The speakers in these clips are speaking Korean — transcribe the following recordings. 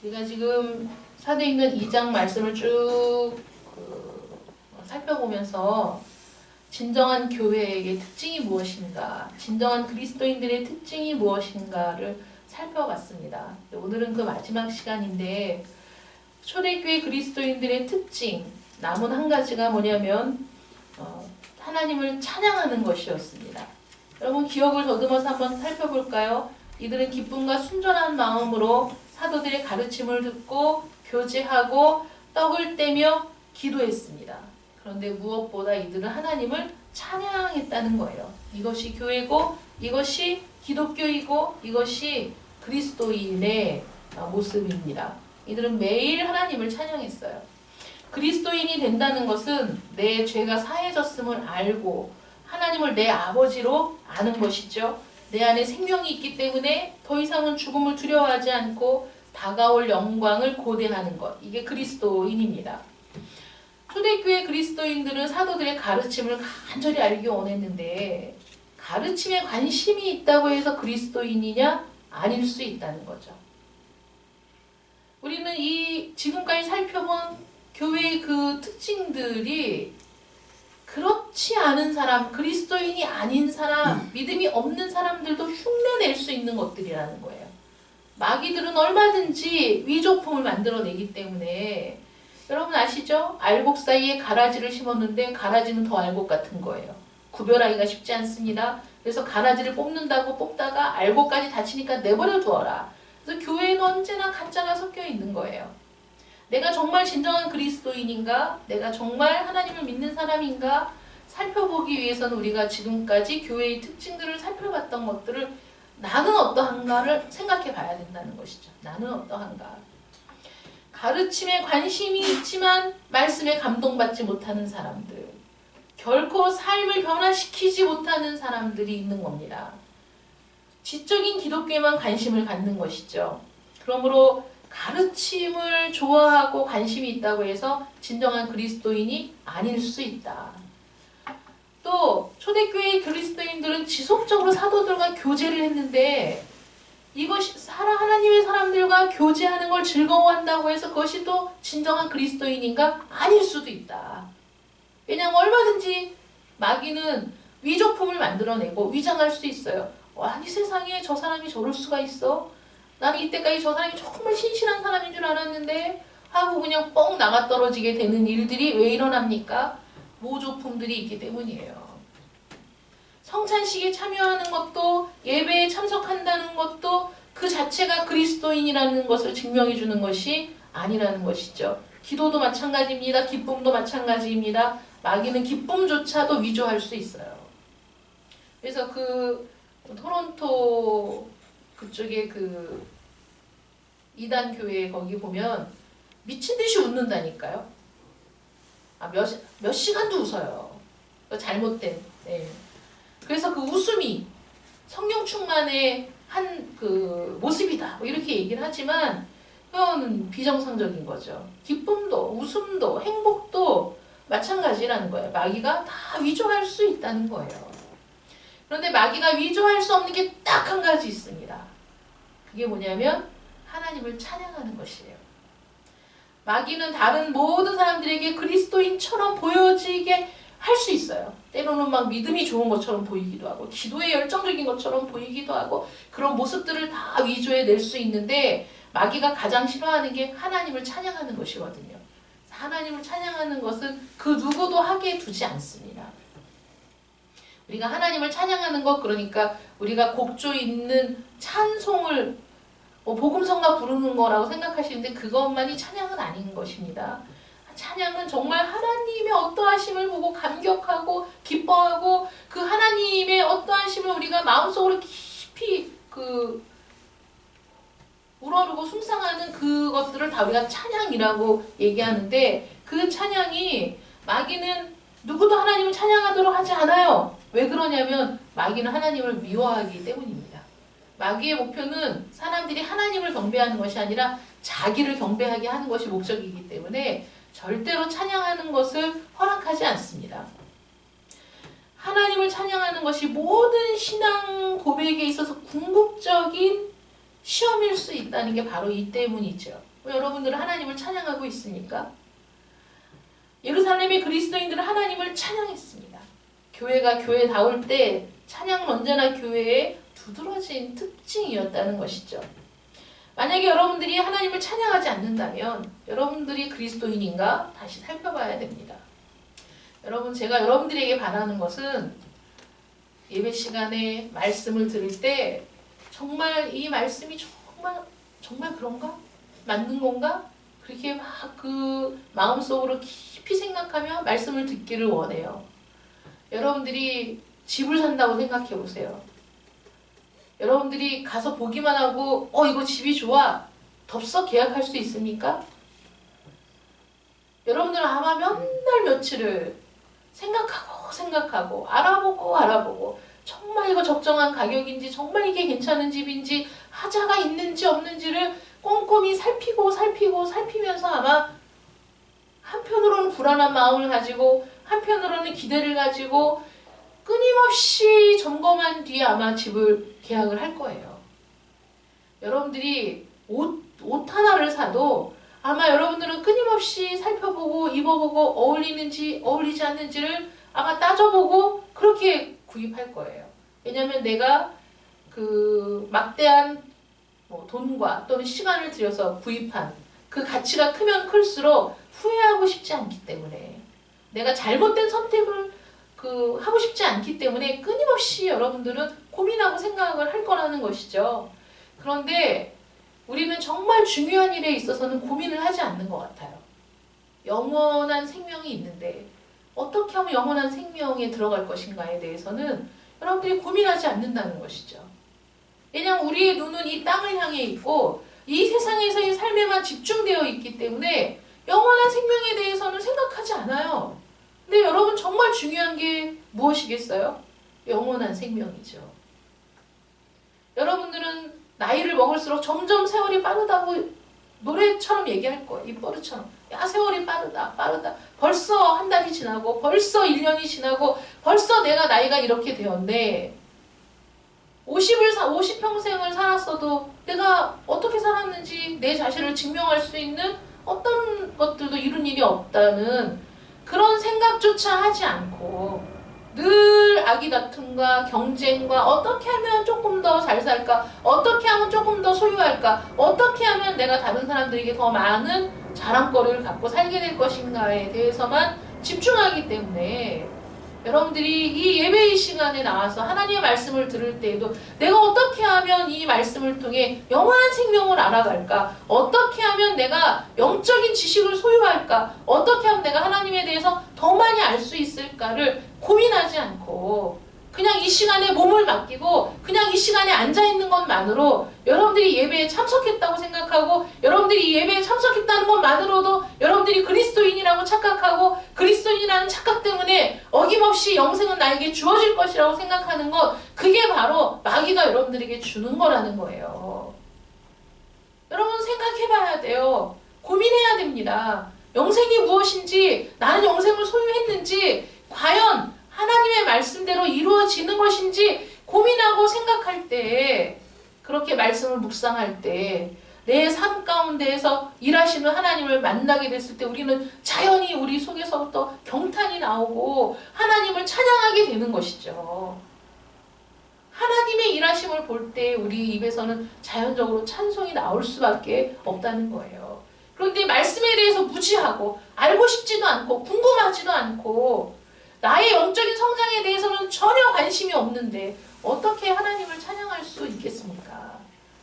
우리가 지금 사도행전 2장 말씀을 쭉 살펴보면서 진정한 교회의 특징이 무엇인가, 진정한 그리스도인들의 특징이 무엇인가를 살펴봤습니다. 오늘은 그 마지막 시간인데 초대교회 그리스도인들의 특징, 남은 한 가지가 뭐냐면 하나님을 찬양하는 것이었습니다. 여러분 기억을 더듬어서 한번 살펴볼까요? 이들은 기쁨과 순전한 마음으로 사도들의 가르침을 듣고 교제하고 떡을 떼며 기도했습니다. 그런데 무엇보다 이들은 하나님을 찬양했다는 거예요. 이것이 교회고, 이것이 기독교이고, 이것이 그리스도인의 모습입니다. 이들은 매일 하나님을 찬양했어요. 그리스도인이 된다는 것은 내 죄가 사해졌음을 알고 하나님을 내 아버지로 아는 것이죠. 내 안에 생명이 있기 때문에 더 이상은 죽음을 두려워하지 않고 다가올 영광을 고대하는 것. 이게 그리스도인입니다. 초대교회 그리스도인들은 사도들의 가르침을 간절히 알기 원했는데 가르침에 관심이 있다고 해서 그리스도인이냐? 아닐 수 있다는 거죠. 우리는 이 지금까지 살펴본 교회의 그 특징들이 그렇지 않은 사람, 그리스도인이 아닌 사람, 믿음이 없는 사람들도 흉내낼 수 있는 것들이라는 거예요. 마귀들은 얼마든지 위조품을 만들어내기 때문에 여러분 아시죠? 알곡 사이에 가라지를 심었는데 가라지는 더 알곡 같은 거예요. 구별하기가 쉽지 않습니다. 그래서 가라지를 뽑는다고 뽑다가 알곡까지 다치니까 내버려 두어라. 그래서 교회는 언제나 가짜가 섞여 있는 거예요. 내가 정말 진정한 그리스도인인가? 내가 정말 하나님을 믿는 사람인가? 살펴보기 위해서는 우리가 지금까지 교회의 특징들을 살펴봤던 것들을 나는 어떠한가를 생각해 봐야 된다는 것이죠. 나는 어떠한가? 가르침에 관심이 있지만 말씀에 감동받지 못하는 사람들, 결코 삶을 변화시키지 못하는 사람들이 있는 겁니다. 지적인 기독교에만 관심을 갖는 것이죠. 그러므로 가르침을 좋아하고 관심이 있다고 해서 진정한 그리스도인이 아닐 수 있다. 또 초대교회 그리스도인들은 지속적으로 사도들과 교제를 했는데 이것이 하나님의 사람들과 교제하는 걸 즐거워한다고 해서 그것이 또 진정한 그리스도인인가? 아닐 수도 있다. 왜냐하면 얼마든지 마귀는 위조품을 만들어내고 위장할 수 있어요. 아니 세상에 저 사람이 저럴 수가 있어? 나는 이때까지 저 사람이 정말 신실한 사람인 줄 알았는데 하고 그냥 뻥 나가 떨어지게 되는 일들이 왜 일어납니까? 모조품들이 있기 때문이에요. 성찬식에 참여하는 것도 예배에 참석한다는 것도 그 자체가 그리스도인이라는 것을 증명해 주는 것이 아니라는 것이죠. 기도도 마찬가지입니다. 기쁨도 마찬가지입니다. 마귀는 기쁨조차도 위조할 수 있어요. 그래서 그 토론토 그쪽에 그 이단 교회 거기 보면 미친 듯이 웃는다니까요. 몇 시간도 웃어요. 잘못된. 네. 그래서 그 웃음이 성령 충만의 한 그 모습이다. 뭐 이렇게 얘기를 하지만 그건 비정상적인 거죠. 기쁨도, 웃음도, 행복도 마찬가지라는 거예요. 마귀가 다 위조할 수 있다는 거예요. 그런데 마귀가 위조할 수 없는 게 딱 한 가지 있습니다. 그게 뭐냐면 하나님을 찬양하는 것이에요. 마귀는 다른 모든 사람들에게 그리스도인처럼 보여지게 할 수 있어요. 때로는 막 믿음이 좋은 것처럼 보이기도 하고 기도에 열정적인 것처럼 보이기도 하고 그런 모습들을 다 위조해낼 수 있는데 마귀가 가장 싫어하는 게 하나님을 찬양하는 것이거든요. 하나님을 찬양하는 것은 그 누구도 하게 두지 않습니다. 우리가 하나님을 찬양하는 것, 그러니까 우리가 곡조 있는 찬송을 복음성가 부르는 거라고 생각하시는데 그것만이 찬양은 아닌 것입니다. 찬양은 정말 하나님의 어떠하심을 보고 감격하고 기뻐하고 그 하나님의 어떠하심을 우리가 마음속으로 깊이 우러르고 숭상하는 그것들을 다 우리가 찬양이라고 얘기하는데 그 찬양이 마귀는 누구도 하나님을 찬양하도록 하지 않아요. 왜 그러냐면 마귀는 하나님을 미워하기 때문입니다. 마귀의 목표는 사람들이 하나님을 경배하는 것이 아니라 자기를 경배하게 하는 것이 목적이기 때문에 절대로 찬양하는 것을 허락하지 않습니다. 하나님을 찬양하는 것이 모든 신앙 고백에 있어서 궁극적인 시험일 수 있다는 게 바로 이 때문이죠. 여러분들은 하나님을 찬양하고 있습니까? 예루살렘의 그리스도인들은 하나님을 찬양했습니다. 교회가 교회다울 때 찬양은 언제나 교회의 두드러진 특징이었다는 것이죠. 만약에 여러분들이 하나님을 찬양하지 않는다면 여러분들이 그리스도인인가 다시 살펴봐야 됩니다. 여러분, 제가 여러분들에게 바라는 것은 예배 시간에 말씀을 들을 때 정말 이 말씀이 정말 그런가? 맞는 건가? 그렇게 막 그 마음속으로 깊이 생각하며 말씀을 듣기를 원해요. 여러분들이 집을 산다고 생각해 보세요. 여러분들이 가서 보기만 하고 이거 집이 좋아 덥석 계약할 수 있습니까? 여러분들은 아마 몇 날 며칠을 생각하고 알아보고 정말 이거 적정한 가격인지 정말 이게 괜찮은 집인지 하자가 있는지 없는지를 꼼꼼히 살피면서 아마 한편으로는 불안한 마음을 가지고 한편으로는 기대를 가지고 끊임없이 점검한 뒤에 아마 집을 계약을 할 거예요. 여러분들이 옷 하나를 사도 아마 여러분들은 끊임없이 살펴보고 입어보고 어울리는지 어울리지 않는지를 아마 따져보고 그렇게 구입할 거예요. 왜냐하면 내가 그 막대한 돈과 또는 시간을 들여서 구입한 그 가치가 크면 클수록 후회하고 싶지 않기 때문에 내가 잘못된 선택을 하고 싶지 않기 때문에 끊임없이 여러분들은 고민하고 생각을 할 거라는 것이죠. 그런데 우리는 정말 중요한 일에 있어서는 고민을 하지 않는 것 같아요. 영원한 생명이 있는데 어떻게 하면 영원한 생명에 들어갈 것인가에 대해서는 여러분들이 고민하지 않는다는 것이죠. 왜냐하면 우리의 눈은 이 땅을 향해 있고 이 세상에서의 삶에만 집중되어 있기 때문에 영원한 생명에 대해서는 생각하지 않아요. 근데 여러분 정말 중요한 게 무엇이겠어요? 영원한 생명이죠. 여러분들은 나이를 먹을수록 점점 세월이 빠르다고 노래처럼 얘기할 거예요. 입버릇처럼. 야, 세월이 빠르다. 벌써 한 달이 지나고 벌써 1년이 지나고 벌써 내가 나이가 이렇게 되었네. 50평생을 살았어도 내가 어떻게 살았는지 내 자신을 증명할 수 있는 어떤 것들도 이룬 일이 없다는 그런 생각조차 하지 않고 늘 아기다툼과 경쟁과 어떻게 하면 조금 더 잘 살까? 어떻게 하면 조금 더 소유할까? 어떻게 하면 내가 다른 사람들에게 더 많은 자랑거리를 갖고 살게 될 것인가에 대해서만 집중하기 때문에 여러분들이 이 예배의 시간에 나와서 하나님의 말씀을 들을 때에도 내가 어떻게 하면 이 말씀을 통해 영원한 생명을 알아갈까? 어떻게 하면 내가 영적인 지식을 소유할까? 어떻게 하면 내가 하나님에 대해서 더 많이 알 수 있을까를 고민하지 않고 그냥 이 시간에 몸을 맡기고 그냥 이 시간에 앉아있는 것만으로 여러분들이 예배에 참석했다고 생각하고 여러분들이 이 예배에 참석했다는 것만으로도 여러분들이 그리스도인이라고 착각하고 그리스도인이라는 착각 때문에 어김없이 영생은 나에게 주어질 것이라고 생각하는 것, 그게 바로 마귀가 여러분들에게 주는 거라는 거예요. 여러분 생각해봐야 돼요. 고민해야 됩니다. 영생이 무엇인지, 나는 영생을 소유했는지, 과연 하나님의 말씀대로 이루어지는 것인지 고민하고 생각할 때, 그렇게 말씀을 묵상할 때 내 삶 가운데에서 일하시는 하나님을 만나게 됐을 때 우리는 자연히 우리 속에서부터 경탄이 나오고 하나님을 찬양하게 되는 것이죠. 하나님의 일하심을 볼 때 우리 입에서는 자연적으로 찬송이 나올 수밖에 없다는 거예요. 그런데 말씀에 대해서 무지하고 알고 싶지도 않고 궁금하지도 않고 나의 영적인 성장에 대해서는 전혀 관심이 없는데 어떻게 하나님을 찬양할 수 있겠습니까?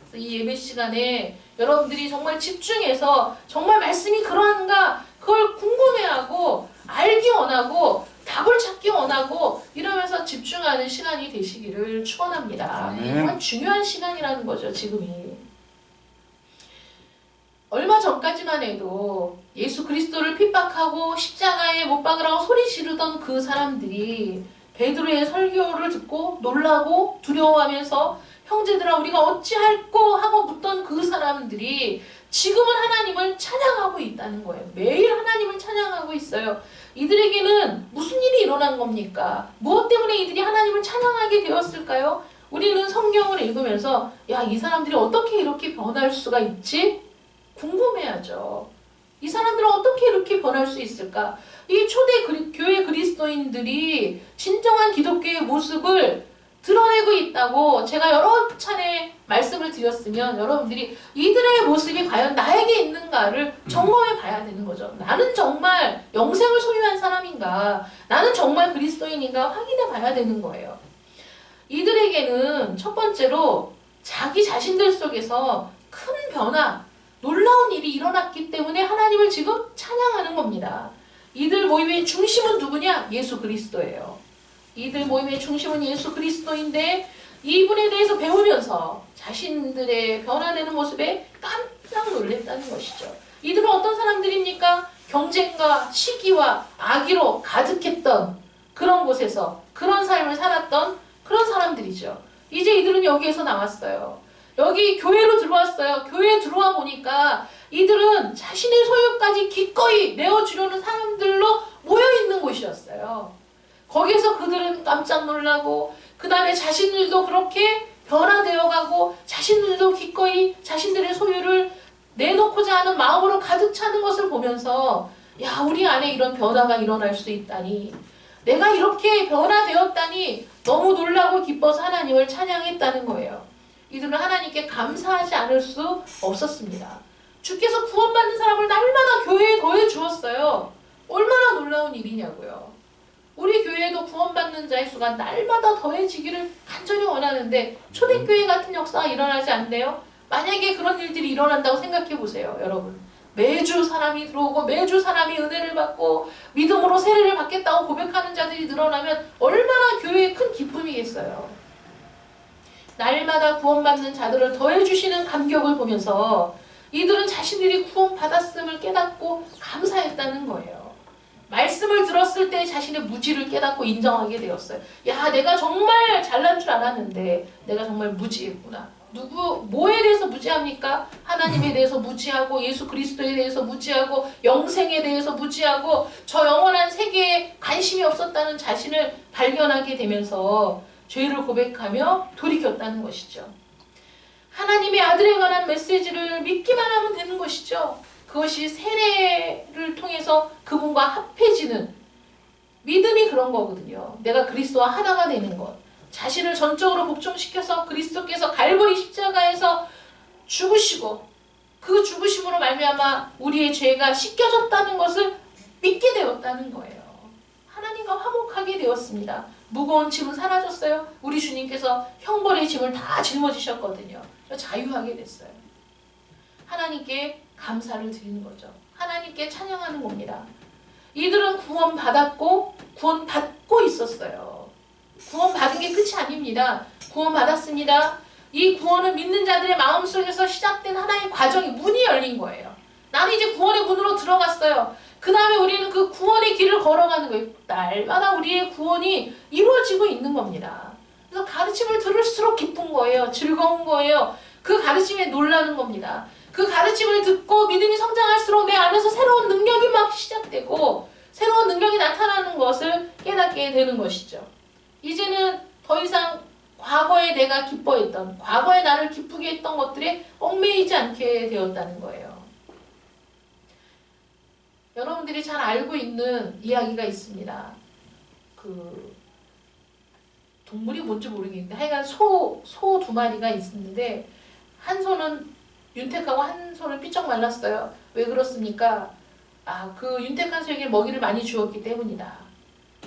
그래서 이 예배 시간에 여러분들이 정말 집중해서 정말 말씀이 그러한가 그걸 궁금해하고 알기 원하고 답을 찾기 원하고 이러면서 집중하는 시간이 되시기를 축원합니다. 정말 중요한 시간이라는 거죠, 지금이. 얼마 전까지만 해도 예수 그리스도를 핍박하고 십자가에 못 박으라고 소리 지르던 그 사람들이 베드로의 설교를 듣고 놀라고 두려워하면서 형제들아 우리가 어찌할꼬 하고 묻던 그 사람들이 지금은 하나님을 찬양하고 있다는 거예요. 매일 하나님을 찬양하고 있어요. 이들에게는 무슨 일이 일어난 겁니까? 무엇 때문에 이들이 하나님을 찬양하게 되었을까요? 우리는 성경을 읽으면서 야, 이 사람들이 어떻게 이렇게 변할 수가 있지? 궁금해하죠. 이 사람들은 어떻게 이렇게 변할 수 있을까? 이 초대 교회 그리스도인들이 진정한 기독교의 모습을 드러내고 있다고 제가 여러 차례 말씀을 드렸으면 여러분들이 이들의 모습이 과연 나에게 있는가를 점검해 봐야 되는 거죠. 나는 정말 영생을 소유한 사람인가? 나는 정말 그리스도인인가? 확인해 봐야 되는 거예요. 이들에게는 첫 번째로 자기 자신들 속에서 큰 변화, 놀라운 일이 일어났기 때문에 하나님을 지금 찬양하는 겁니다. 이들 모임의 중심은 누구냐? 예수 그리스도예요. 이들 모임의 중심은 예수 그리스도인데 이분에 대해서 배우면서 자신들의 변화되는 모습에 깜짝 놀랐다는 것이죠. 이들은 어떤 사람들입니까? 경쟁과 시기와 악의로 가득했던 그런 곳에서 그런 삶을 살았던 그런 사람들이죠. 이제 이들은 여기에서 나왔어요. 여기 교회로 들어왔어요. 교회에 들어와 보니까 이들은 자신의 소유까지 기꺼이 내어주려는 사람들로 모여있는 곳이었어요. 거기에서 그들은 깜짝 놀라고 그 다음에 자신들도 그렇게 변화되어가고 자신들도 기꺼이 자신들의 소유를 내놓고자 하는 마음으로 가득 차는 것을 보면서 야, 우리 안에 이런 변화가 일어날 수 있다니, 내가 이렇게 변화되었다니 너무 놀라고 기뻐서 하나님을 찬양했다는 거예요. 이들은 하나님께 감사하지 않을 수 없었습니다. 주께서 구원받는 사람을 날마다 교회에 더해 주었어요. 얼마나 놀라운 일이냐고요. 우리 교회에도 구원받는 자의 수가 날마다 더해지기를 간절히 원하는데 초대교회 같은 역사가 일어나지 않네요. 만약에 그런 일들이 일어난다고 생각해 보세요, 여러분. 매주 사람이 들어오고 매주 사람이 은혜를 받고 믿음으로 세례를 받겠다고 고백하는 자들이 늘어나면 얼마나 교회에 큰 기쁨이겠어요. 날마다 구원받는 자들을 더해주시는 감격을 보면서 이들은 자신들이 구원받았음을 깨닫고 감사했다는 거예요. 말씀을 들었을 때 자신의 무지를 깨닫고 인정하게 되었어요. 야, 내가 정말 잘난 줄 알았는데 내가 정말 무지했구나. 뭐에 대해서 무지합니까? 하나님에 대해서 무지하고 예수 그리스도에 대해서 무지하고 영생에 대해서 무지하고 저 영원한 세계에 관심이 없었다는 자신을 발견하게 되면서 죄를 고백하며 돌이켰다는 것이죠. 하나님의 아들에 관한 메시지를 믿기만 하면 되는 것이죠. 그것이 세례를 통해서 그분과 합해지는 믿음이 그런 거거든요. 내가 그리스도와 하나가 되는 것. 자신을 전적으로 복종시켜서 그리스도께서 갈보리 십자가에서 죽으시고 그 죽으심으로 말미암아 우리의 죄가 씻겨졌다는 것을 믿게 되었다는 거예요. 하나님과 화목하게 되었습니다. 무거운 짐은 사라졌어요. 우리 주님께서 형벌의 짐을 다 짊어지셨거든요. 자유하게 됐어요. 하나님께 감사를 드리는 거죠. 하나님께 찬양하는 겁니다. 이들은 구원받았고 구원받고 있었어요. 구원받은 게 끝이 아닙니다. 구원받았습니다. 이 구원은 믿는 자들의 마음속에서 시작된 하나의 과정이 문이 열린 거예요. 나는 이제 구원의 문으로 들어갔어요. 그 다음에 우리는 그 구원의 길을 걸어가는 거예요. 날마다 우리의 구원이 이루어지고 있는 겁니다. 그래서 가르침을 들을수록 기쁜 거예요. 즐거운 거예요. 그 가르침에 놀라는 겁니다. 그 가르침을 듣고 믿음이 성장할수록 내 안에서 새로운 능력이 막 시작되고 새로운 능력이 나타나는 것을 깨닫게 되는 것이죠. 이제는 더 이상 과거에 내가 기뻐했던, 과거에 나를 기쁘게 했던 것들에 얽매이지 않게 되었다는 거예요. 여러분들이 잘 알고 있는 이야기가 있습니다. 그 동물이 뭔지 모르겠는데 하여간 소 두 마리가 있는데 한 소는 윤택하고 한 소는 삐쩍 말랐어요. 왜 그렇습니까? 그 윤택한 소에게 먹이를 많이 주었기 때문이다.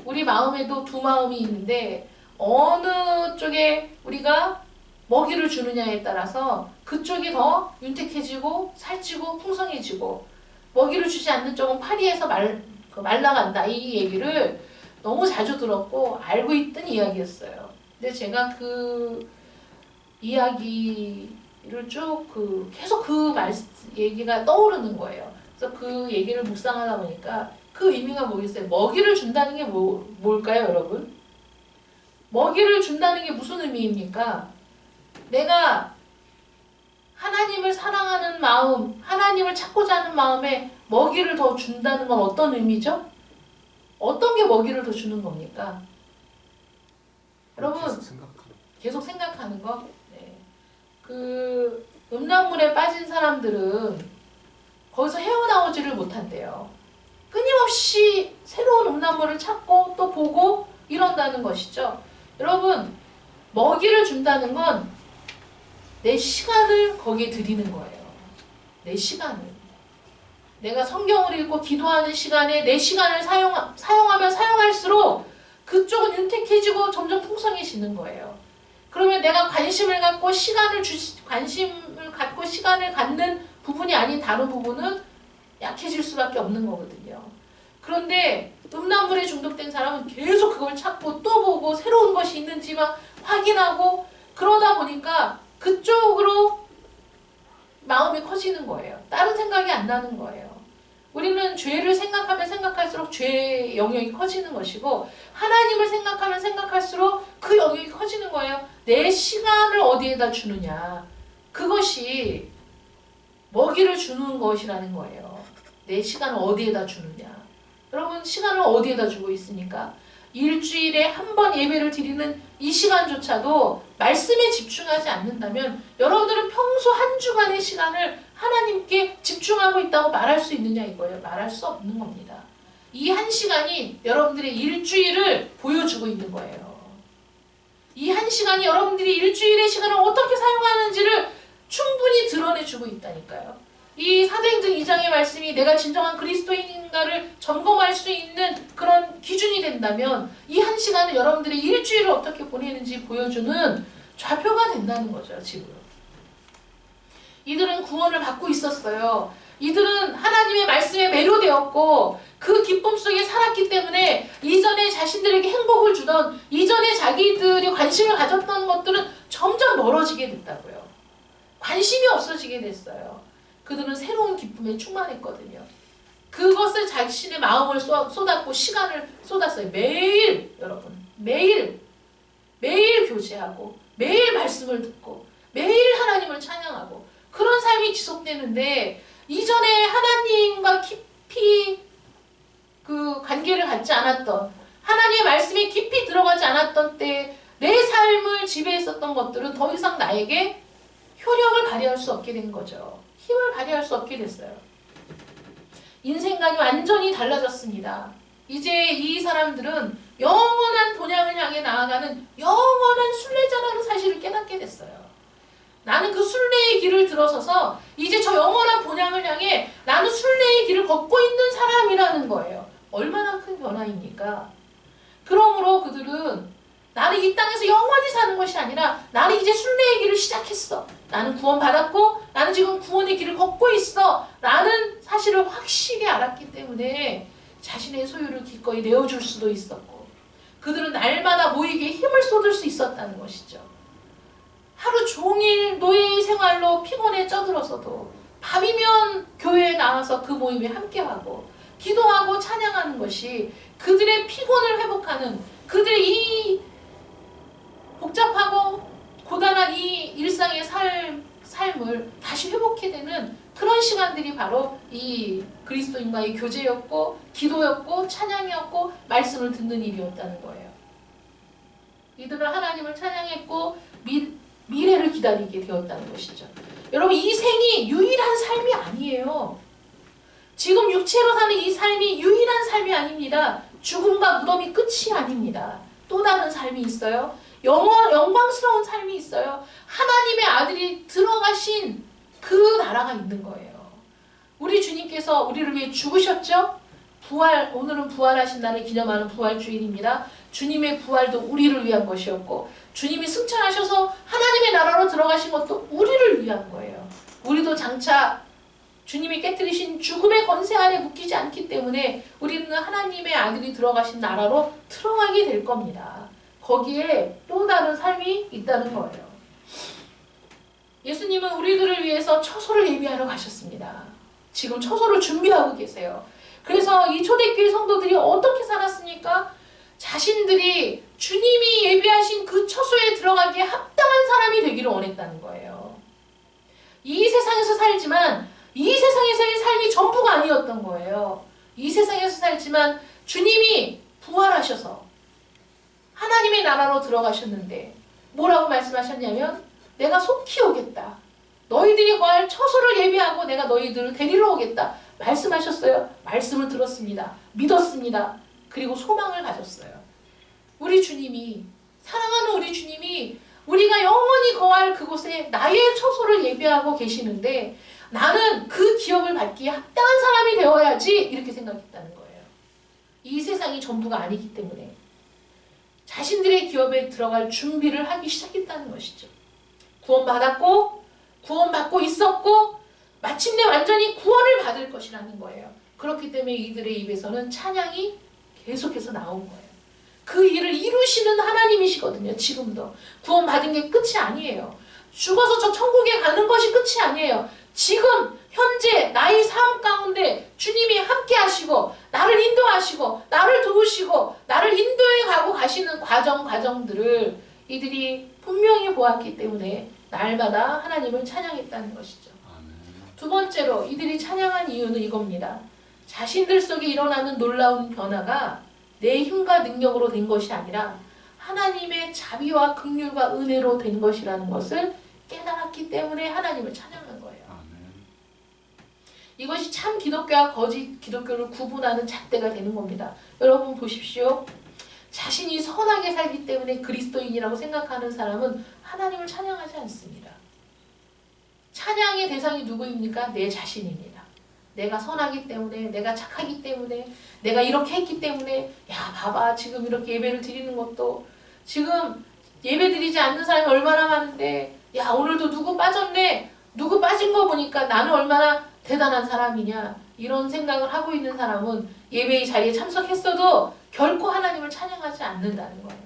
우리 마음에도 두 마음이 있는데 어느 쪽에 우리가 먹이를 주느냐에 따라서 그쪽이 더 윤택해지고 살찌고 풍성해지고 먹이를 주지 않는 쪽은 파리해서 말라간다. 이 얘기를 너무 자주 들었고 알고 있던 이야기였어요. 근데 제가 그 이야기를 쭉 계속 얘기가 떠오르는 거예요. 그래서 그 얘기를 묵상하다 보니까 그 의미가 뭐겠어요? 먹이를 준다는 게 뭘까요, 여러분? 먹이를 준다는 게 무슨 의미입니까? 내가 하나님을 사랑하는 마음, 하나님을 찾고자 하는 마음에 먹이를 더 준다는 건 어떤 의미죠? 어떤 게 먹이를 더 주는 겁니까? 여러분, 계속 생각하는 거. 네. 그 음란물에 빠진 사람들은 거기서 헤어나오지를 못한대요. 끊임없이 새로운 음란물을 찾고 또 보고 이런다는 것이죠. 여러분, 먹이를 준다는 건 내 시간을 거기에 드리는 거예요. 내 시간을. 내가 성경을 읽고 기도하는 시간에 내 시간을 사용하면 사용할수록 그쪽은 윤택해지고 점점 풍성해지는 거예요. 그러면 내가 관심을 갖고 관심을 갖고 시간을 갖는 부분이 아닌 다른 부분은 약해질 수밖에 없는 거거든요. 그런데 음란물에 중독된 사람은 계속 그걸 찾고 또 보고 새로운 것이 있는지 막 확인하고 그러다 보니까 그쪽으로 마음이 커지는 거예요. 다른 생각이 안 나는 거예요. 우리는 죄를 생각하면 생각할수록 죄의 영역이 커지는 것이고 하나님을 생각하면 생각할수록 그 영역이 커지는 거예요. 내 시간을 어디에다 주느냐. 그것이 먹이를 주는 것이라는 거예요. 내 시간을 어디에다 주느냐. 여러분, 시간을 어디에다 주고 있습니까? 일주일에 한 번 예배를 드리는 이 시간조차도 말씀에 집중하지 않는다면 여러분들은 평소 한 주간의 시간을 하나님께 집중하고 있다고 말할 수 있느냐 이거예요. 말할 수 없는 겁니다. 이 한 시간이 여러분들의 일주일을 보여주고 있는 거예요. 이 한 시간이 여러분들이 일주일의 시간을 어떻게 사용하는지를 충분히 드러내주고 있다니까요. 이 사도행전 2장의 말씀이 내가 진정한 그리스도인인가를 점검할 수 있는 그런 기준이 된다면 이 한 시간은 여러분들이 일주일을 어떻게 보내는지 보여주는 좌표가 된다는 거죠. 지금 이들은 구원을 받고 있었어요. 이들은 하나님의 말씀에 매료되었고 그 기쁨 속에 살았기 때문에 이전에 자신들에게 행복을 주던 이전에 자기들이 관심을 가졌던 것들은 점점 멀어지게 됐다고요. 관심이 없어지게 됐어요. 그들은 새로운 기쁨에 충만했거든요. 그것을 자신의 마음을 쏟았고 시간을 쏟았어요. 매일 여러분, 매일 교제하고 매일 말씀을 듣고 매일 하나님을 찬양하고 그런 삶이 지속되는데 이전에 하나님과 깊이 그 관계를 갖지 않았던 하나님의 말씀에 깊이 들어가지 않았던 때 내 삶을 지배했었던 것들은 더 이상 나에게 효력을 발휘할 수 없게 된 거죠. 힘을 발휘할 수 없게 됐어요. 인생관이 완전히 달라졌습니다. 이제 이 사람들은 영원한 본향을 향해 나아가는 영원한 순례자라는 사실을 깨닫게 됐어요. 나는 그 순례의 길을 들어서서 이제 저 영원한 본향을 향해 나는 순례의 길을 걷고 있는 사람이라는 거예요. 얼마나 큰 변화입니까? 그러므로 그들은 나는 이 땅에서 영원히 사는 것이 아니라 나는 이제 순례의 길을 시작했어. 나는 구원받았고 나는 지금 구원의 길을 걷고 있어. 라는 사실을 확실히 알았기 때문에 자신의 소유를 기꺼이 내어줄 수도 있었고 그들은 날마다 모이기에 힘을 쏟을 수 있었다는 것이죠. 하루 종일 노예 생활로 피곤에 쪄들어서도 밤이면 교회에 나와서 그 모임에 함께하고 기도하고 찬양하는 것이 그들의 피곤을 회복하는 그들의 이 복잡하고 고단한 이 일상의 삶을 다시 회복해 되는 그런 시간들이 바로 이 그리스도인과의 교제였고 기도였고 찬양이었고 말씀을 듣는 일이었다는 거예요. 이들은 하나님을 찬양했고 미래를 기다리게 되었다는 것이죠. 여러분, 이 생이 유일한 삶이 아니에요. 지금 육체로 사는 이 삶이 유일한 삶이 아닙니다. 죽음과 무덤이 끝이 아닙니다. 또 다른 삶이 있어요. 영광스러운 삶이 있어요. 하나님의 아들이 들어가신 그 나라가 있는 거예요. 우리 주님께서 우리를 위해 죽으셨죠? 오늘은 부활하신 날을 기념하는 부활주일입니다. 주님의 부활도 우리를 위한 것이었고 주님이 승천하셔서 하나님의 나라로 들어가신 것도 우리를 위한 거예요. 우리도 장차 주님이 깨뜨리신 죽음의 권세 안에 묶이지 않기 때문에 우리는 하나님의 아들이 들어가신 나라로 들어가게 될 겁니다. 거기에 또 다른 삶이 있다는 거예요. 예수님은 우리들을 위해서 처소를 예비하러 가셨습니다. 지금 처소를 준비하고 계세요. 그래서 이 초대교회 성도들이 어떻게 살았습니까? 자신들이 주님이 예비하신 그 처소에 들어가기에 합당한 사람이 되기를 원했다는 거예요. 이 세상에서 살지만 이 세상에서의 삶이 전부가 아니었던 거예요. 이 세상에서 살지만 주님이 부활하셔서 하나님의 나라로 들어가셨는데 뭐라고 말씀하셨냐면 내가 속히 오겠다. 너희들이 거할 처소를 예비하고 내가 너희들을 데리러 오겠다. 말씀하셨어요. 말씀을 들었습니다. 믿었습니다. 그리고 소망을 가졌어요. 우리 주님이, 사랑하는 우리 주님이 우리가 영원히 거할 그곳에 나의 처소를 예비하고 계시는데 나는 그 기업을 받기에 합당한 사람이 되어야지 이렇게 생각했다는 거예요. 이 세상이 전부가 아니기 때문에 자신들의 기업에 들어갈 준비를 하기 시작했다는 것이죠. 구원받았고 구원받고 있었고 마침내 완전히 구원을 받을 것이라는 거예요. 그렇기 때문에 이들의 입에서는 찬양이 계속해서 나온 거예요. 그 일을 이루시는 하나님이시거든요. 지금도 구원받은 게 끝이 아니에요. 죽어서 저 천국에 가는 것이 끝이 아니에요. 지금 현재 나의 삶 가운데 주님이 함께 하시고 나를 인도하시고 나를 도우시고 나를 인도해 가고 가시는 과정들을 이들이 분명히 보았기 때문에 날마다 하나님을 찬양했다는 것이죠. 두 번째로 이들이 찬양한 이유는 이겁니다. 자신들 속에 일어나는 놀라운 변화가 내 힘과 능력으로 된 것이 아니라 하나님의 자비와 긍휼과 은혜로 된 것이라는 것을 깨달았기 때문에 하나님을 찬양한 거예요. 이것이 참 기독교와 거짓 기독교를 구분하는 잣대가 되는 겁니다. 여러분 보십시오. 자신이 선하게 살기 때문에 그리스도인이라고 생각하는 사람은 하나님을 찬양하지 않습니다. 찬양의 대상이 누구입니까? 내 자신입니다. 내가 선하기 때문에, 내가 착하기 때문에, 내가 이렇게 했기 때문에, 야 봐봐 지금 이렇게 예배를 드리는 것도, 지금 예배 드리지 않는 사람이 얼마나 많은데, 야 오늘도 누구 빠졌네, 누구 빠진 거 보니까 나는 얼마나 대단한 사람이냐, 이런 생각을 하고 있는 사람은 예배의 자리에 참석했어도 결코 하나님을 찬양하지 않는다는 거예요.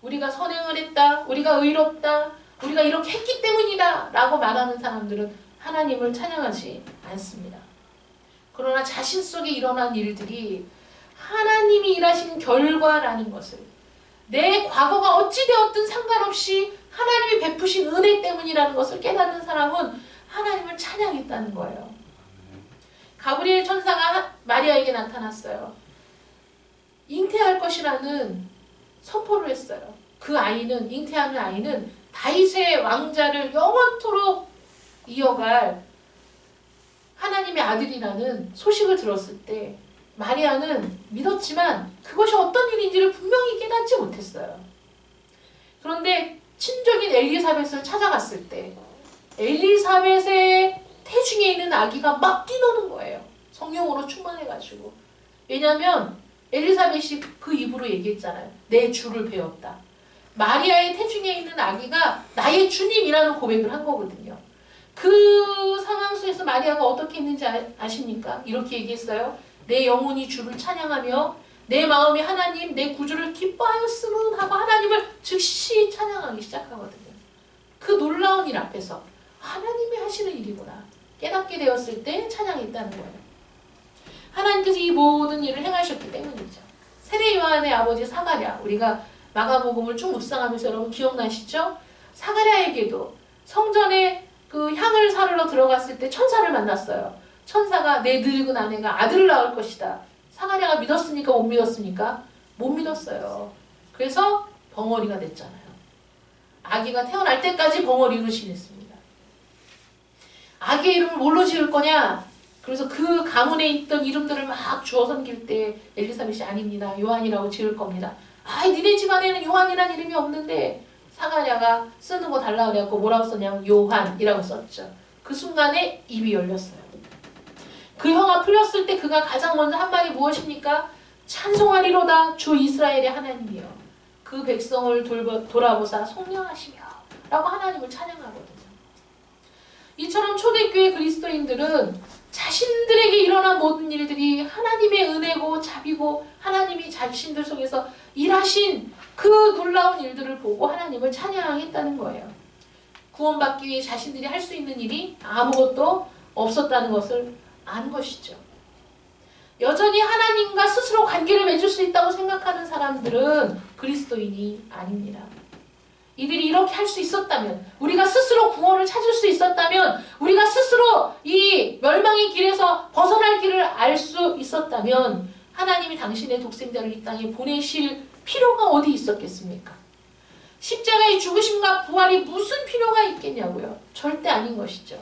우리가 선행을 했다, 우리가 의롭다, 우리가 이렇게 했기 때문이다 라고 말하는 사람들은 하나님을 찬양하지 않습니다. 그러나 자신 속에 일어난 일들이 하나님이 일하신 결과라는 것을, 내 과거가 어찌 되었든 상관없이 하나님이 베푸신 은혜 때문이라는 것을 깨닫는 사람은 하나님을 찬양했다는 거예요. 가브리엘 천사가 마리아에게 나타났어요. 잉태할 것이라는 선포를 했어요. 그 아이는, 잉태하는 아이는 다윗의 왕자를 영원토록 이어갈 하나님의 아들이라는 소식을 들었을 때 마리아는 믿었지만 그것이 어떤 일인지를 분명히 깨닫지 못했어요. 그런데 친족인 엘리사벳을 찾아갔을 때 엘리사벳의 태중에 있는 아기가 막 뛰노는 거예요. 성령으로 충만해가지고. 왜냐하면 엘리사벳이 그 입으로 얘기했잖아요. 내 주를 배웠다. 마리아의 태중에 있는 아기가 나의 주님이라는 고백을 한 거거든요. 그 상황 속에서 마리아가 어떻게 했는지 아십니까? 이렇게 얘기했어요. 내 영혼이 주를 찬양하며 내 마음이 하나님 내 구주를 기뻐하였으면 하고 하나님을 즉시 찬양하기 시작하거든요. 그 놀라운 일 앞에서 하나님이 하시는 일이구나 깨닫게 되었을 때 찬양했다는 거예요. 하나님께서 이 모든 일을 행하셨기 때문이죠. 세례 요한의 아버지 사가랴, 우리가 마가복음을 쭉 묵상하면서 여러분 기억나시죠? 사가랴에게도 성전에 그 향을 사르러 들어갔을 때 천사를 만났어요. 천사가 내 늙은 아내가 아들을 낳을 것이다. 사가랴가 믿었습니까? 못 믿었습니까? 못 믿었어요. 그래서 벙어리가 됐잖아요. 아기가 태어날 때까지 벙어리로 지냈습니다. 아기의 이름을 뭘로 지을 거냐? 그래서 그 가문에 있던 이름들을 막 주워 섬길 때 엘리사벳이 아닙니다. 요한이라고 지을 겁니다. 아, 니네 집안에는 요한이란 이름이 없는데 사가랴가 쓰는 거 달라 그래갖고 뭐라고 썼냐면 요한이라고 썼죠. 그 순간에 입이 열렸어요. 그 혀가 풀렸을 때 그가 가장 먼저 한 말이 무엇입니까? 찬송하리로다 주 이스라엘의 하나님이여 그 백성을 돌아보사 속량하시며 라고 하나님을 찬양하거든요. 이처럼 초대교회 그리스도인들은 자신들에게 일어난 모든 일들이 하나님의 은혜고 자비고 하나님이 자신들 속에서 일하신 그 놀라운 일들을 보고 하나님을 찬양했다는 거예요. 구원받기 위해 자신들이 할 수 있는 일이 아무것도 없었다는 것을 안 것이죠. 여전히 하나님과 스스로 관계를 맺을 수 있다고 생각하는 사람들은 그리스도인이 아닙니다. 이들이 이렇게 할 수 있었다면, 우리가 스스로 구원을 찾을 수 있었다면, 우리가 스스로 이 멸망의 길에서 벗어날 길을 알 수 있었다면 하나님이 당신의 독생자를 이 땅에 보내실 필요가 어디 있었겠습니까? 십자가의 죽으심과 부활이 무슨 필요가 있겠냐고요. 절대 아닌 것이죠.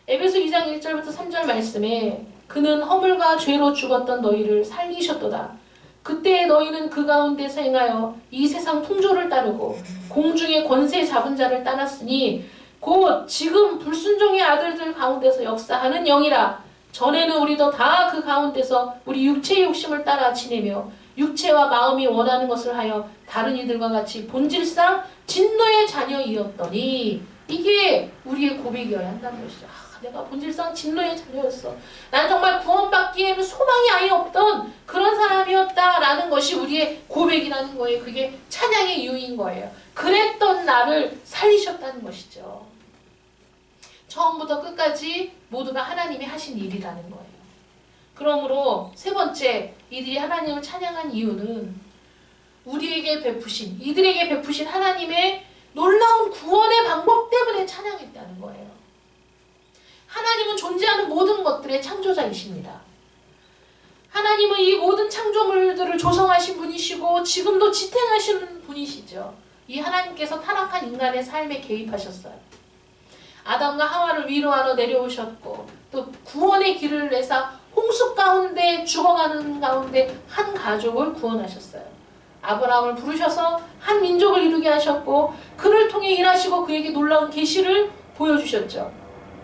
에베소 2장 1절부터 3절 말씀에 그는 허물과 죄로 죽었던 너희를 살리셨도다. 그때 너희는 그 가운데서 행하여 이 세상 풍조를 따르고 공중의 권세 잡은 자를 따랐으니 곧 지금 불순종의 아들들 가운데서 역사하는 영이라. 전에는 우리도 다 그 가운데서 우리 육체의 욕심을 따라 지내며 육체와 마음이 원하는 것을 하여 다른 이들과 같이 본질상 진노의 자녀이었더니, 이게 우리의 고백이어야 한다는 것이죠. 내가 본질상 진노의 자녀였어. 난 정말 구원받기에는 소망이 아예 없던 그런 사람이었다라는 것이 우리의 고백이라는 거예요. 그게 찬양의 이유인 거예요. 그랬던 나를 살리셨다는 것이죠. 처음부터 끝까지 모두가 하나님이 하신 일이라는 거예요. 그러므로 세 번째, 이들이 하나님을 찬양한 이유는 이들에게 베푸신 하나님의 놀라운 구원의 방법 때문에 찬양했다는 거예요. 하나님은 존재하는 모든 것들의 창조자이십니다. 하나님은 이 모든 창조물들을 조성하신 분이시고 지금도 지탱하시는 분이시죠. 이 하나님께서 타락한 인간의 삶에 개입하셨어요. 아담과 하와를 위로하러 내려오셨고 또 구원의 길을 내사 홍수 가운데 죽어가는 가운데 한 가족을 구원하셨어요. 아브라함을 부르셔서 한 민족을 이루게 하셨고 그를 통해 일하시고 그에게 놀라운 계시를 보여주셨죠.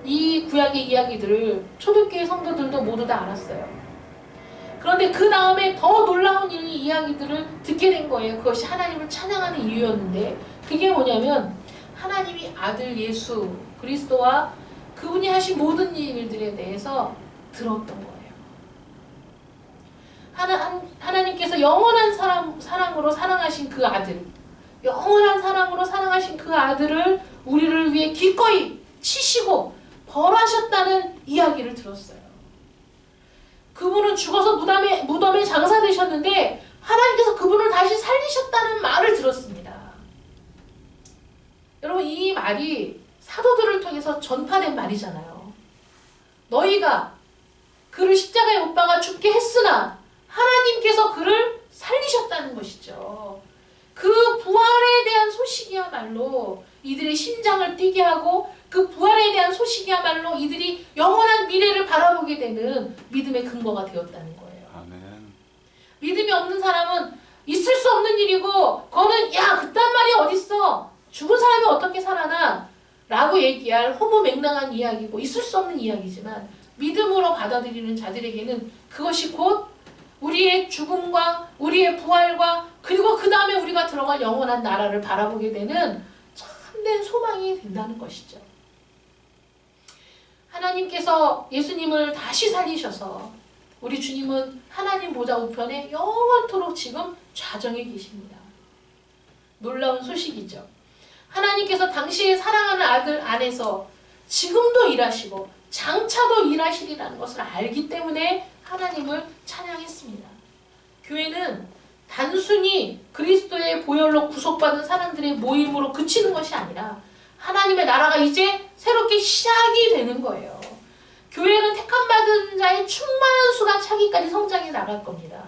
이 구약의 이야기들을 초대교회 성도들도 모두 다 알았어요. 그런데 그 다음에 더 놀라운 이야기들을 듣게 된 거예요. 그것이 하나님을 찬양하는 이유였는데, 그게 뭐냐면 하나님이 아들 예수 그리스도와 그분이 하신 모든 일들에 대해서 들었던 거예요. 하나님께서 영원한 사랑으로 사랑하신 그 아들, 영원한 사랑으로 사랑하신 그 아들을 우리를 위해 기꺼이 치시고 벌하셨다는 이야기를 들었어요. 그분은 죽어서 무덤에 장사되셨는데 하나님께서 그분을 다시 살리셨다는 말을 들었습니다. 여러분, 이 말이 사도들을 통해서 전파된 말이잖아요. 너희가 그를 십자가에 못 박아 죽게 했으나 하나님께서 그를 살리셨다는 것이죠. 그 부활에 대한 소식이야말로 이들의 심장을 뛰게 하고 그 부활에 대한 소식이야말로 이들이 영원한 미래를 바라보게 되는 믿음의 근거가 되었다는 거예요. 아멘. 믿음이 없는 사람은 있을 수 없는 일이고 그거는 야 그딴 말이 어딨어, 죽은 사람이 어떻게 살아나 라고 얘기할 허무맹랑한 이야기고 있을 수 없는 이야기지만 믿음으로 받아들이는 자들에게는 그것이 곧 우리의 죽음과 우리의 부활과 그리고 그 다음에 우리가 들어갈 영원한 나라를 바라보게 되는 참된 소망이 된다는 것이죠. 하나님께서 예수님을 다시 살리셔서 우리 주님은 하나님 보좌 우편에 영원토록 지금 좌정해 계십니다. 놀라운 소식이죠. 하나님께서 당시에 사랑하는 아들 안에서 지금도 일하시고 장차도 일하시리라는 것을 알기 때문에 하나님을 찬양했습니다. 교회는 단순히 그리스도의 보혈로 구속받은 사람들의 모임으로 그치는 것이 아니라 하나님의 나라가 이제 새롭게 시작이 되는 거예요. 교회는 택함받은 자의 충만한 수가 차기까지 성장해 나갈 겁니다.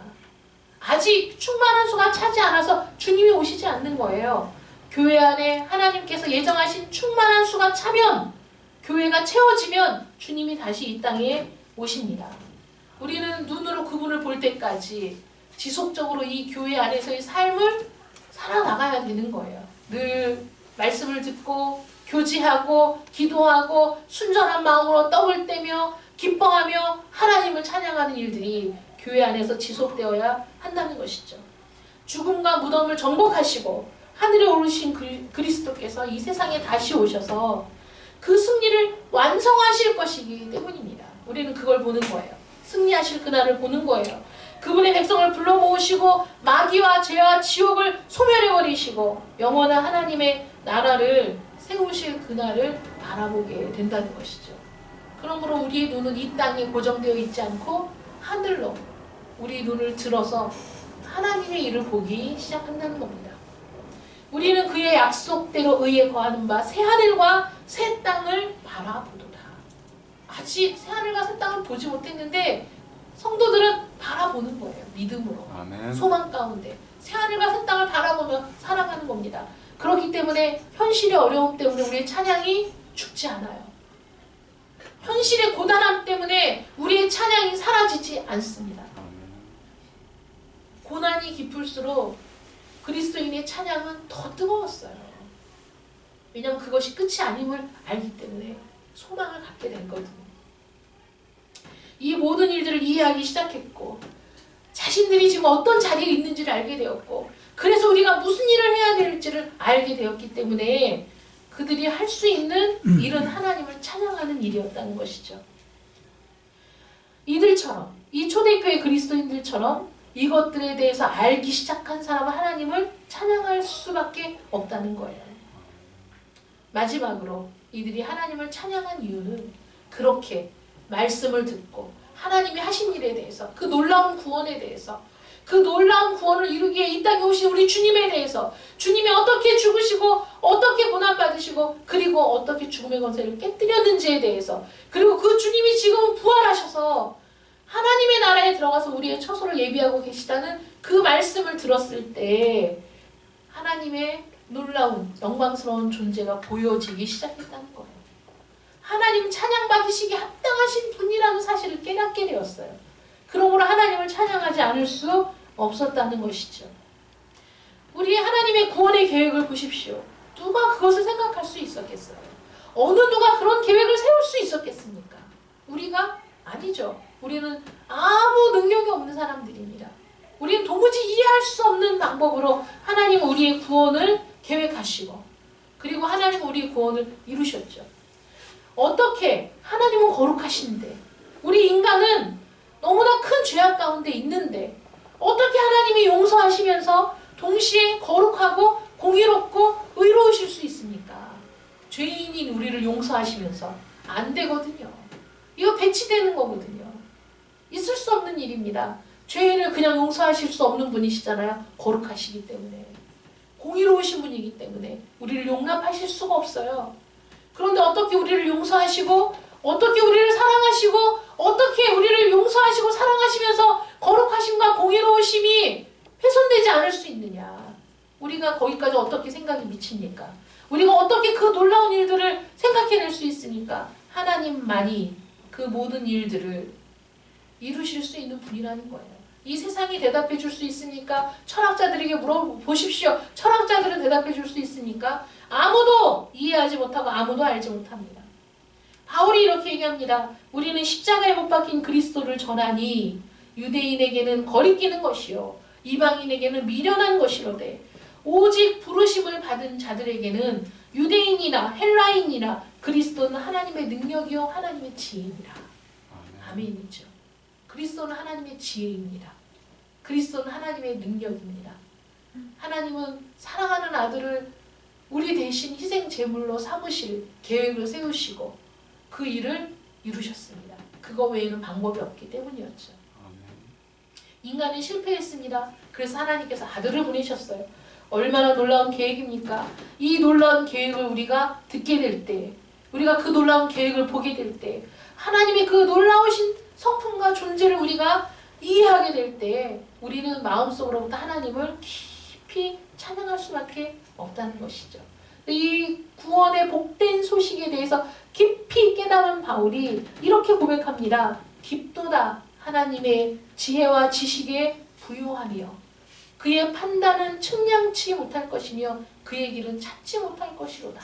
아직 충만한 수가 차지 않아서 주님이 오시지 않는 거예요. 교회 안에 하나님께서 예정하신 충만한 수가 차면, 교회가 채워지면 주님이 다시 이 땅에 오십니다. 우리는 눈으로 그분을 볼 때까지 지속적으로 이 교회 안에서의 삶을 살아나가야 되는 거예요. 늘 말씀을 듣고 교제하고 기도하고 순전한 마음으로 떡을 떼며 기뻐하며 하나님을 찬양하는 일들이 교회 안에서 지속되어야 한다는 것이죠. 죽음과 무덤을 정복하시고 하늘에 오르신 그리스도께서 이 세상에 다시 오셔서 그 승리를 완성하실 것이기 때문입니다. 우리는 그걸 보는 거예요. 승리하실 그날을 보는 거예요. 그분의 백성을 불러 모으시고 마귀와 죄와 지옥을 소멸해버리시고 영원한 하나님의 나라를 세우실 그날을 바라보게 된다는 것이죠. 그러므로 우리의 눈은 이 땅에 고정되어 있지 않고 하늘로 우리 눈을 들어서 하나님의 일을 보기 시작한다는 겁니다. 우리는 그의 약속대로 의에 거하는 바 새하늘과 새 땅을 바라보도다. 아직 새하늘과 새 땅을 보지 못했는데 성도들은 바라보는 거예요. 믿음으로. 아멘. 소망 가운데 새하늘과 새 땅을 바라보며 살아가는 겁니다. 그렇기 때문에 현실의 어려움 때문에 우리의 찬양이 죽지 않아요. 현실의 고단함 때문에 우리의 찬양이 사라지지 않습니다. 고난이 깊을수록 그리스도인의 찬양은 더 뜨거웠어요. 왜냐하면 그것이 끝이 아님을 알기 때문에 소망을 갖게 되거든요. 이 모든 일들을 이해하기 시작했고 자신들이 지금 어떤 자리에 있는지를 알게 되었고 그래서 우리가 무슨 일을 해야 될지를 알게 되었기 때문에 그들이 할 수 있는 일은 하나님을 찬양하는 일이었다는 것이죠. 이들처럼 이 초대교회 그리스도인들처럼 이것들에 대해서 알기 시작한 사람은 하나님을 찬양할 수밖에 없다는 거예요. 마지막으로 이들이 하나님을 찬양한 이유는 그렇게 말씀을 듣고 하나님이 하신 일에 대해서 그 놀라운 구원에 대해서 그 놀라운 구원을 이루기 위해 이 땅에 오신 우리 주님에 대해서 주님이 어떻게 죽으시고 어떻게 고난받으시고 그리고 어떻게 죽음의 권세를 깨뜨렸는지에 대해서 그리고 그 주님이 지금 부활하셔서 하나님의 나라에 들어가서 우리의 처소를 예비하고 계시다는 그 말씀을 들었을 때 하나님의 놀라운 영광스러운 존재가 보여지기 시작했다는 거예요. 하나님 찬양받으시기 합당하신 분이라는 사실을 깨닫게 되었어요. 그러므로 하나님을 찬양하지 않을 수 없었다는 것이죠. 우리 하나님의 구원의 계획을 보십시오. 누가 그것을 생각할 수 있었겠어요? 어느 누가 그런 계획을 세울 수 있었겠습니까? 우리가? 아니죠. 우리는 아무 능력이 없는 사람들입니다. 우리는 도무지 이해할 수 없는 방법으로 하나님은 우리의 구원을 계획하시고 그리고 하나님은 우리의 구원을 이루셨죠. 어떻게? 하나님은 거룩하신데 우리 인간은 너무나 큰 죄악 가운데 있는데 어떻게 하나님이 용서하시면서 동시에 거룩하고 공의롭고 의로우실 수 있습니까? 죄인인 우리를 용서하시면서 안 되거든요. 이거 배치되는 거거든요. 있을 수 없는 일입니다. 죄인을 그냥 용서하실 수 없는 분이시잖아요. 거룩하시기 때문에. 공의로우신 분이기 때문에 우리를 용납하실 수가 없어요. 그런데 어떻게 우리를 용서하시고 어떻게 우리를 사랑하시고 어떻게 우리를 용서하시고 사랑하시면서 거룩하심과 공의로우심이 훼손되지 않을 수 있느냐. 우리가 거기까지 어떻게 생각이 미칩니까? 우리가 어떻게 그 놀라운 일들을 생각해낼 수 있습니까? 하나님만이 그 모든 일들을 이루실 수 있는 분이라는 거예요. 이 세상이 대답해 줄 수 있습니까? 철학자들에게 물어보십시오. 철학자들은 대답해 줄 수 있습니까? 아무도 이해하지 못하고 아무도 알지 못합니다. 바울이 이렇게 얘기합니다. 우리는 십자가에 못 박힌 그리스도를 전하니 유대인에게는 거리끼는 것이요 이방인에게는 미련한 것이로되 오직 부르심을 받은 자들에게는 유대인이나 헬라인이나 그리스도는 하나님의 능력이요 하나님의 지혜이니라. 아멘이죠. 그리스도는 하나님의 지혜입니다. 그리스도는 하나님의 능력입니다. 하나님은 사랑하는 아들을 우리 대신 희생 제물로 삼으실 계획을 세우시고 그 일을 이루셨습니다. 그거 외에는 방법이 없기 때문이었죠. 인간은 실패했습니다. 그래서 하나님께서 아들을 보내셨어요. 얼마나 놀라운 계획입니까? 이 놀라운 계획을 우리가 듣게 될 때, 우리가 그 놀라운 계획을 보게 될 때, 하나님의 그 놀라우신 성품과 존재를 우리가 이해하게 될 때 우리는 마음속으로부터 하나님을 깊이 찬양할 수밖에 없다는 것이죠. 이 구원의 복된 소식에 대해서 깊이 깨달은 바울이 이렇게 고백합니다. 깊도다 하나님의 지혜와 지식에 부유하며 그의 판단은 측량치 못할 것이며 그의 길은 찾지 못할 것이로다.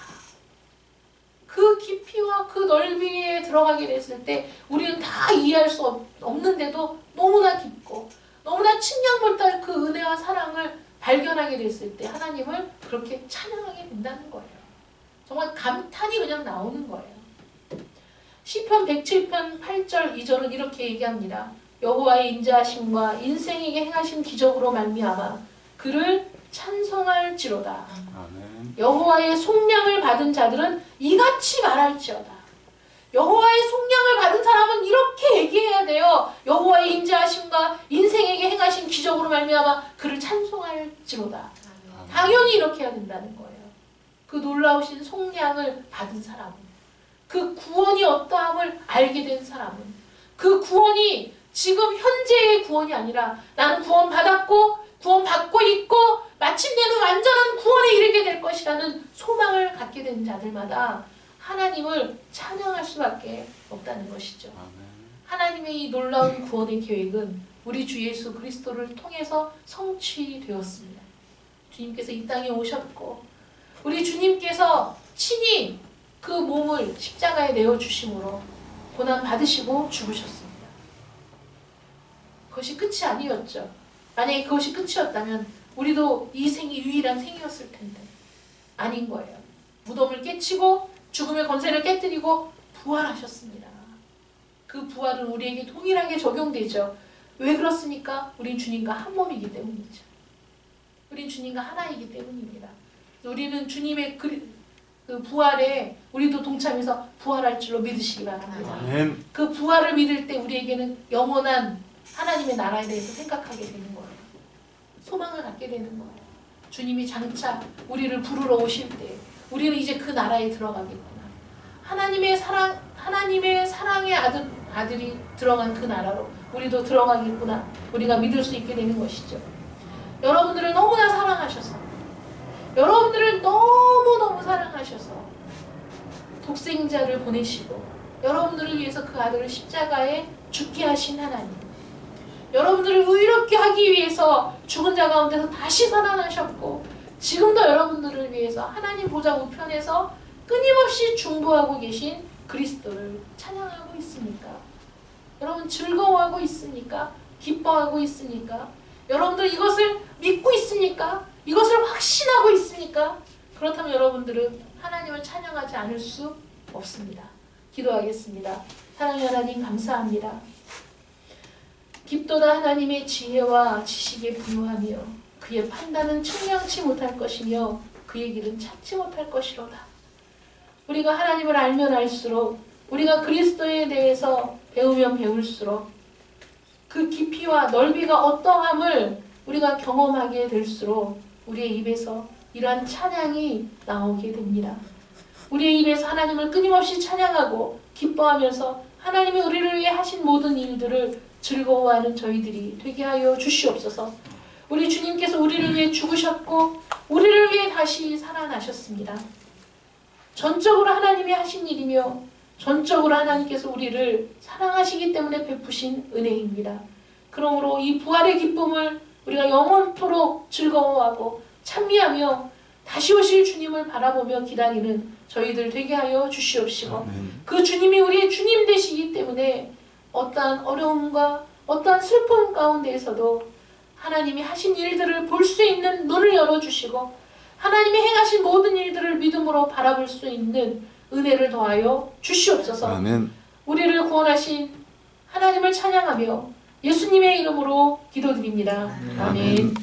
그 깊이와 그 넓이에 들어가게 됐을 때 우리는 다 이해할 수 없는데도 너무나 깊고 너무나 측량 못할 그 은혜와 사랑을 발견하게 됐을 때 하나님을 그렇게 찬양하게 된다는 거예요. 정말 감탄이 그냥 나오는 거예요. 시편 107편 8절 2절은 이렇게 얘기합니다. 여호와의 인자하심과 인생에게 행하신 기적으로 말미암아 그를 찬송할지로다. 아멘. 여호와의 속량을 받은 자들은 이같이 말할지어다. 여호와의 속량을 받은 사람은 이렇게 얘기해야 돼요. 여호와의 인자하심과 인생에게 행하신 기적으로 말미암아 그를 찬송할지로다. 당연히 이렇게 해야 된다는 거예요. 그 놀라우신 속량을 받은 사람은, 그 구원이 어떠함을 알게 된 사람은, 그 구원이 지금 현재의 구원이 아니라 나는 구원 받았고 구원받고 있고 마침내는 완전한 구원에 이르게 될 것이라는 소망을 갖게 된 자들마다 하나님을 찬양할 수밖에 없다는 것이죠. 하나님의 이 놀라운 구원의 계획은 우리 주 예수 그리스도를 통해서 성취되었습니다. 주님께서 이 땅에 오셨고 우리 주님께서 친히 그 몸을 십자가에 내어주심으로 고난 받으시고 죽으셨습니다. 그것이 끝이 아니었죠. 만약에 그것이 끝이었다면 우리도 이 생이 유일한 생이었을 텐데 아닌 거예요. 무덤을 깨치고 죽음의 권세를 깨뜨리고 부활하셨습니다. 그 부활은 우리에게 동일하게 적용되죠. 왜 그렇습니까? 우린 주님과 한 몸이기 때문이죠. 우린 주님과 하나이기 때문입니다. 우리는 주님의 그 부활에 우리도 동참해서 부활할 줄로 믿으시기 바랍니다. 아멘. 그 부활을 믿을 때 우리에게는 영원한 하나님의 나라에 대해서 생각하게 되는 거예요. 소망을 갖게 되는 거예요. 주님이 장차 우리를 부르러 오실 때 우리는 이제 그 나라에 들어가겠구나. 하나님의 사랑의 아들이 들어간 그 나라로 우리도 들어가겠구나. 우리가 믿을 수 있게 되는 것이죠. 여러분들을 너무나 사랑하셔서 여러분들을 너무너무 사랑하셔서 독생자를 보내시고 여러분들을 위해서 그 아들을 십자가에 죽게 하신 하나님, 여러분들을 의롭게 하기 위해서 죽은 자 가운데서 다시 살아나셨고 지금도 여러분들을 위해서 하나님 보좌 우편에서 끊임없이 중보하고 계신 그리스도를 찬양하고 있습니까? 여러분 즐거워하고 있습니까? 기뻐하고 있습니까? 여러분들 이것을 믿고 있습니까? 이것을 확신하고 있습니까? 그렇다면 여러분들은 하나님을 찬양하지 않을 수 없습니다. 기도하겠습니다. 사랑의 하나님 감사합니다. 깊도다 하나님의 지혜와 지식에 부유하며 그의 판단은 측량치 못할 것이며 그의 길은 찾지 못할 것이로다. 우리가 하나님을 알면 알수록 우리가 그리스도에 대해서 배우면 배울수록 그 깊이와 넓이가 어떠함을 우리가 경험하게 될수록 우리의 입에서 이러한 찬양이 나오게 됩니다. 우리의 입에서 하나님을 끊임없이 찬양하고 기뻐하면서 하나님이 우리를 위해 하신 모든 일들을 즐거워하는 저희들이 되게 하여 주시옵소서. 우리 주님께서 우리를 위해 죽으셨고 우리를 위해 다시 살아나셨습니다. 전적으로 하나님이 하신 일이며 전적으로 하나님께서 우리를 사랑하시기 때문에 베푸신 은혜입니다. 그러므로 이 부활의 기쁨을 우리가 영원토록 즐거워하고 찬미하며 다시 오실 주님을 바라보며 기다리는 저희들 되게 하여 주시옵시고 아멘. 그 주님이 우리의 주님 되시기 때문에 어떠한 어려움과 어떠한 슬픔 가운데에서도 하나님이 하신 일들을 볼 수 있는 눈을 열어주시고 하나님이 행하신 모든 일들을 믿음으로 바라볼 수 있는 은혜를 더하여 주시옵소서. 아멘. 우리를 구원하신 하나님을 찬양하며 예수님의 이름으로 기도드립니다. 아멘.